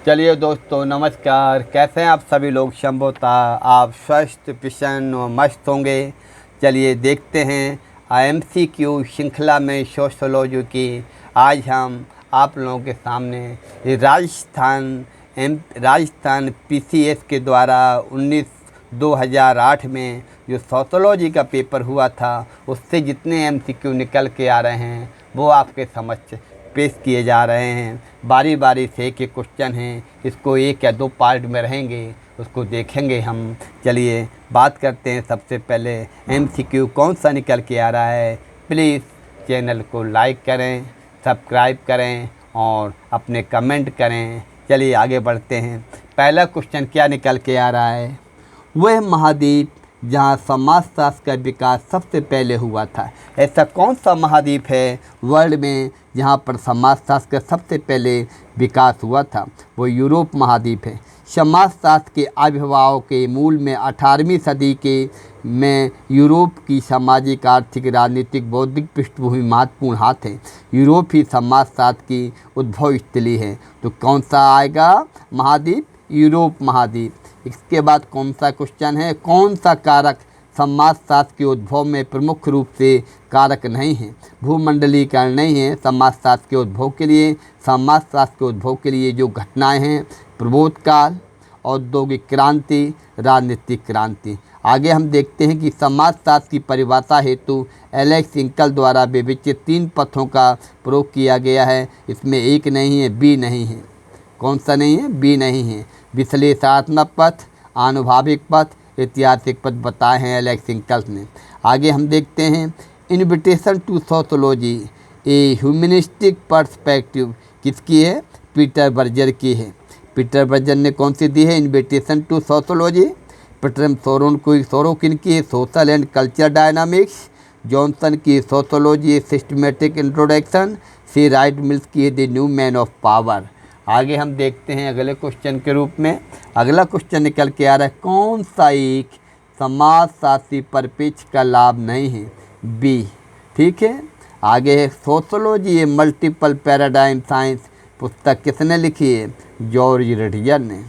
चलिए दोस्तों, नमस्कार। कैसे हैं आप सभी लोग? शंभोता आप स्वस्थ प्रसन्न और मस्त होंगे। चलिए देखते हैं एमसीक्यू श्रृंखला में सोशोलॉजी की। आज हम आप लोगों के सामने राजस्थान पीसीएस के द्वारा 2008 में जो सोशोलॉजी का पेपर हुआ था, उससे जितने एमसीक्यू निकल के आ रहे हैं वो आपके समक्ष पेश किए जा रहे हैं। बारी बारी से एक एक क्वेश्चन हैं, इसको एक या दो पार्ट में रहेंगे, उसको देखेंगे हम। चलिए बात करते हैं। सबसे पहले एमसीक्यू कौन सा निकल के आ रहा है। प्लीज़ चैनल को लाइक करें, सब्सक्राइब करें और अपने कमेंट करें। चलिए आगे बढ़ते हैं। पहला क्वेश्चन क्या निकल के आ रहा है? वह महाद्वीप जहाँ समाजशास्त्र का विकास सबसे पहले हुआ था। ऐसा कौन सा महाद्वीप है वर्ल्ड में जहाँ पर समाजशास्त्र का सबसे पहले विकास हुआ था? वो यूरोप महाद्वीप है। समाजशास्त्र के आविर्भाव के मूल में 18वीं सदी के में यूरोप की सामाजिक, आर्थिक, राजनीतिक, बौद्धिक पृष्ठभूमि महत्वपूर्ण हाथ है। यूरोप ही समाजशास्त्र की उद्भव स्थली है। तो कौन सा आएगा महाद्वीप? यूरोप महाद्वीप। इसके बाद कौन सा क्वेश्चन है? कौन सा कारक समाजशास्त्र के उद्भव में प्रमुख रूप से कारक नहीं है? भूमंडलीकरण नहीं है समाजशास्त्र के उद्भव के लिए। समाजशास्त्र के उद्भव के लिए जो घटनाएं हैं, प्रबोध काल, औद्योगिक क्रांति, राजनीतिक क्रांति। आगे हम देखते हैं कि समाजशास्त्र की परिभाषा हेतु एलेक्स इंकल द्वारा विवेचित 3 पथों का प्रयोग किया गया है। इसमें एक नहीं है, बी नहीं है। कौन सा नहीं है? बी नहीं है। विश्लेषणात्मक पथ, आनुभाविक पथ, ऐतिहासिक पथ बताए हैं एलेक्स इंकल्स ने। आगे हम देखते हैं invitation to sociology a humanistic perspective किसकी है? पीटर बर्जर की है। पीटर बर्जर ने कौन सी दी है? Invitation to sociology. Peter Sorokin की social and culture dynamics. Johnson की sociology systematic introduction. C Wright Mills की the new man of power. आगे हम देखते हैं अगले क्वेश्चन के रूप में। अगला क्वेश्चन निकल के आ रहा है, कौन सा एक समाजशास्त्री परिप्रेक्ष्य का लाभ नहीं है? बी। ठीक है। आगे है सोशोलॉजी ए मल्टीपल पैराडाइम साइंस। पुस्तक किसने लिखी है? जॉर्ज रडियर ने।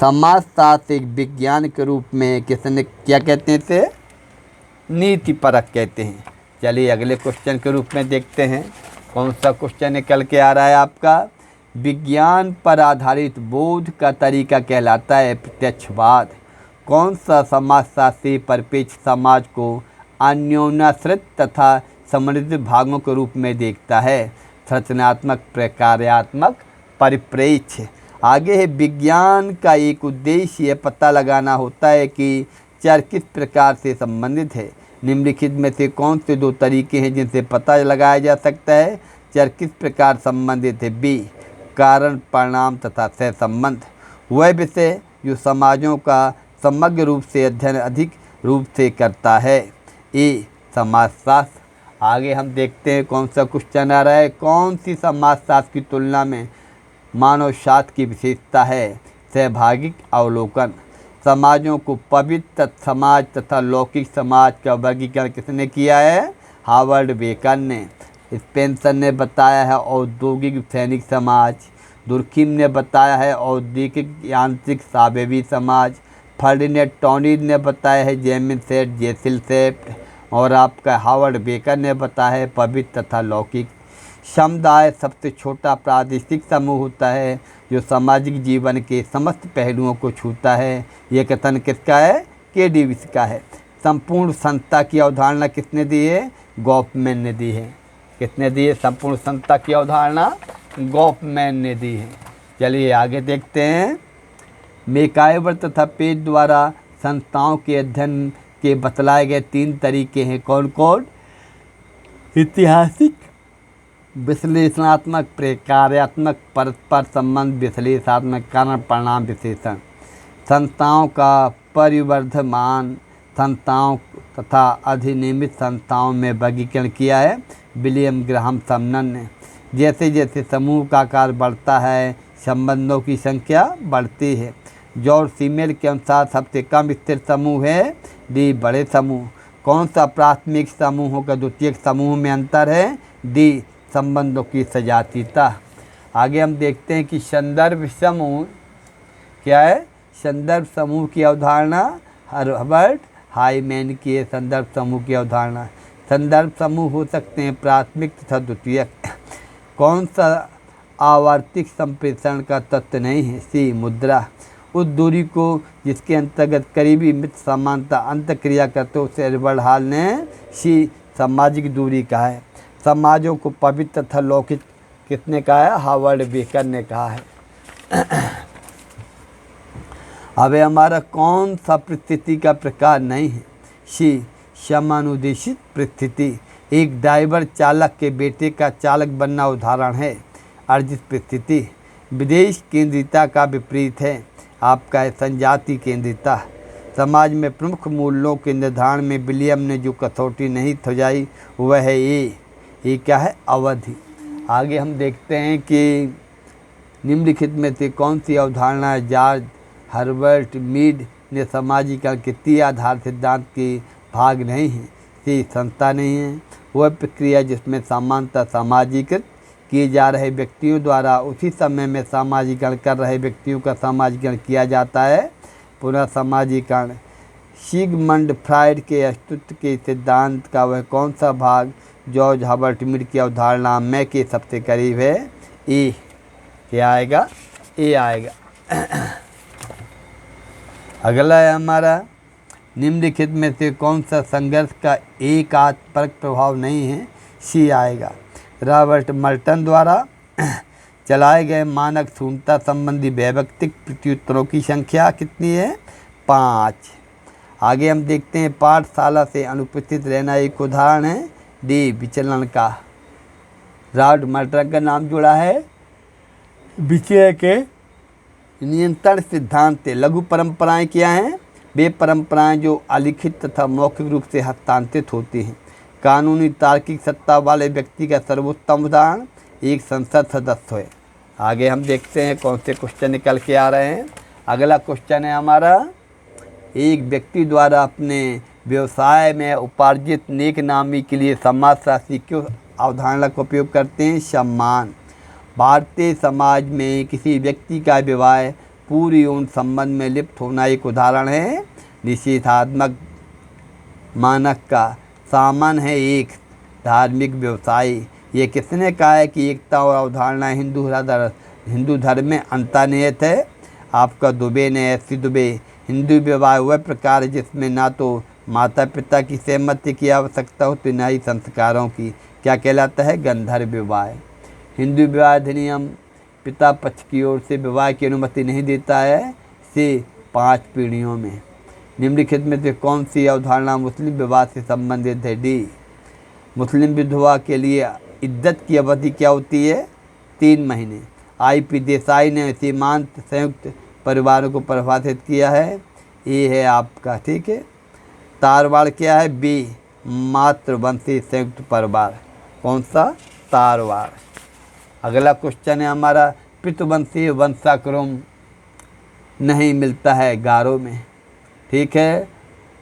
समाजशास्त्र एक विज्ञान के रूप में किसने क्या कहते हैं? इसे नीति परक कहते हैं। चलिए अगले क्वेश्चन के रूप में देखते हैं कौन सा क्वेश्चन निकल के आ रहा है आपका। विज्ञान पर आधारित बोध का तरीका कहलाता है प्रत्यक्षवाद। कौन सा समाजशास्त्री परिप्रेक्ष्य समाज को अन्योन्याश्रित तथा समृद्ध भागों के रूप में देखता है? संरचनात्मक प्रकार्यात्मक परिप्रेक्ष्य। आगे है विज्ञान का एक उद्देश्य यह पता लगाना होता है कि चर किस प्रकार से संबंधित है। निम्नलिखित में से कौन से 2 तरीके हैं जिनसे पता लगाया जा सकता है चर किस प्रकार संबंधित है? बी। कारण, परिणाम तथा सहसंबंध। वह विषय जो समाजों का समग्र रूप से अध्ययन अधिक रूप से करता है। ए। समाजशास्त्र। आगे हम देखते हैं कौन सा क्वेश्चन आ रहा है। कौन सी समाजशास्त्र की तुलना में मानवशास्त्र की विशेषता है? सहभागिक अवलोकन। समाजों को पवित्र समाज तथा लौकिक समाज का वर्गीकरण किसने किया है? हार्वर्ड बेकर ने। स्पेंसर ने बताया है औद्योगिक सैनिक समाज। दुर्खिम ने बताया है औद्योगिक यांत्रिक साबेवी समाज। फर्डिनेट टॉनीज ने बताया है जेमिन सेट जेसिल सेट। और आपका हार्वर्ड बेकर ने बताया है पवित्र तथा लौकिक। समुदाय सबसे छोटा प्रादेशिक समूह होता है जो सामाजिक जीवन के समस्त पहलुओं को छूता है। यह कथन किसका है? के डेविस का है। संपूर्ण संस्था की अवधारणा किसने दी है? गॉफमैन ने दी है। किसने दी है संपूर्ण संस्था की अवधारणा? गॉफमैन ने दी है। चलिए आगे देखते हैं। मेकाइवर तथा पेज द्वारा संस्थाओं के अध्ययन के बतलाए गए 3 तरीके हैं। कौन कौन? ऐतिहासिक, विश्लेषणात्मक, प्रकार्यात्मक, परस्पर संबंध विश्लेषणात्मक, कारण परिणाम विश्लेषण। संस्थाओं का परिवर्धमान संस्थाओं तथा अधिनियमित संस्थाओं में वर्गीकरण किया है विलियम ग्राहम समनन ने। जैसे जैसे समूह का आकार बढ़ता है संबंधों की संख्या बढ़ती है। जॉर्ज सीमेल के अनुसार सबसे कम स्थिर समूह है डी। बड़े समूह। कौन सा प्राथमिक समूहों का द्वितीयक समूह में अंतर है? डी। संबंधों की सजातीयता। आगे हम देखते हैं कि संदर्भ समूह क्या है। संदर्भ समूह की अवधारणा हर्बर्ट हाइमैन की है। संदर्भ समूह की अवधारणा, संदर्भ समूह हो सकते हैं प्राथमिक तथा द्वितीयक। कौन सा आवर्तिक संप्रेषण का तत्व नहीं है। सी मुद्रा, उस दूरी को जिसके अंतर्गत करीबी मित्र समानता अंत क्रिया करते उसे हर्बर्ट हाल ने सी सामाजिक दूरी कहा है। समाजों को पवित्र तथा लौकिक किसने कहा है। हार्वर्ड बेकर ने कहा है। अब हमारा कौन सा परिस्थिति का प्रकार नहीं है। सी समानुदेशित परिस्थिति, एक ड्राइवर चालक के बेटे का चालक बनना उदाहरण है। अर्जित परिस्थिति विदेश केंद्रिता का विपरीत है। आपका है संजाति केंद्रिता। समाज में प्रमुख मूल्यों के निर्धारण में विलियम ने जो कसौटी नहीं थजाई वह है ये क्या है। अवधि। आगे हम देखते हैं कि निम्नलिखित में से कौन सी अवधारणा जॉर्ज हर्बर्ट मीड ने सामाजिकरण के 3 आधार सिद्धांत के भाग नहीं है। सी संस्था नहीं है। वह प्रक्रिया जिसमें समानता सामाजिकृत किए जा रहे व्यक्तियों द्वारा उसी समय में सामाजिकरण कर रहे व्यक्तियों का सामाजिकरण किया जाता है। पुनः सामाजिकरण सिगमंड फ्राइड के अस्तित्व के सिद्धांत का वह कौन सा भाग जॉर्ज हर्बर्ट मीड की अवधारणा मैं के सबसे करीब है। ए क्या आएगा। ए आएगा। अगला है हमारा निम्नलिखित में से कौन सा संघर्ष का एकात्मक प्रभाव नहीं है। सी आएगा। रॉबर्ट मर्टन द्वारा चलाए गए मानक शून्यता संबंधी वैयक्तिक प्रत्युत्तरों की संख्या कितनी है। 5। आगे हम देखते हैं पाठशाला से अनुपस्थित रहना एक उदाहरण है। डी विचलन का। रॉबर्ट मर्टन का नाम जुड़ा है विषय के नियंत्रण सिद्धांत से। लघु परंपराएं क्या हैं। वे परंपराएं जो अलिखित तथा मौखिक रूप से हस्तांतरित होती हैं। कानूनी तार्किक सत्ता वाले व्यक्ति का सर्वोत्तम उदाहरण एक संसद सदस्य है। आगे हम देखते हैं कौन से क्वेश्चन निकल के आ रहे हैं। अगला क्वेश्चन है हमारा, एक व्यक्ति द्वारा अपने व्यवसाय में उपार्जित नेक नामी के लिए समाजशास्त्री क्यों अवधारणा का उपयोग करते हैं। सम्मान। भारतीय समाज में किसी व्यक्ति का विवाह पूरी यौन संबंध में लिप्त होना एक उदाहरण है निषेधात्मक मानक का। सामान है एक धार्मिक व्यवसाय। ये किसने कहा है कि एकता और अवधारणा हिंदू धर्म में अंतर्निहित है। आपका दुबे ने। एस दुबे। हिंदू विवाह वह प्रकार है जिसमें ना तो माता पिता की सहमति की आवश्यकता होती न ही संस्कारों की। क्या कहलाता है। गंधर्व विवाह। हिंदू विवाह अधिनियम पिता पक्ष की ओर से विवाह की अनुमति नहीं देता है। से 5 पीढ़ियों में। निम्नलिखित में से कौन सी अवधारणा मुस्लिम विवाह से संबंधित है। डी मुस्लिम विधवा के लिए इद्दत की अवधि क्या होती है। 3 महीने। IP देसाई ने सीमांत संयुक्त परिवारों को परिभाषित किया है। ये है आपका ठीक है। तारवाड़ क्या है। बी मातृवंशी संयुक्त परिवार। कौन सा। तारवाड़। अगला क्वेश्चन है हमारा, पितृवंशी वंशाक्रम नहीं मिलता है गारो में। ठीक है।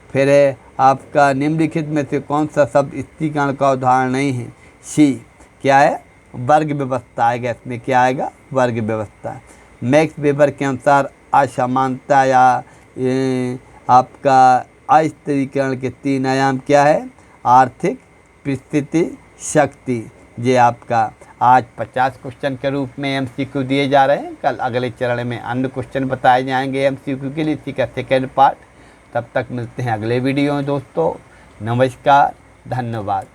फिर है आपका निम्नलिखित में से कौन सा शब्द स्त्रीकरण का उदाहरण नहीं है। सी क्या है। वर्ग व्यवस्था आएगा इसमें। क्या आएगा। वर्ग व्यवस्था। मैक्स वेबर के अनुसार असमानता या आपका अस्त्रीकरण के 3 आयाम क्या है। आर्थिक, परिस्थिति, शक्ति। ये आपका आज 50 क्वेश्चन के रूप में MCQ दिए जा रहे हैं। कल अगले चरण में अन्य क्वेश्चन बताए जाएंगे MCQ के लिए। इसी का सेकेंड पार्ट। तब तक मिलते हैं अगले वीडियो में दोस्तों। नमस्कार, धन्यवाद।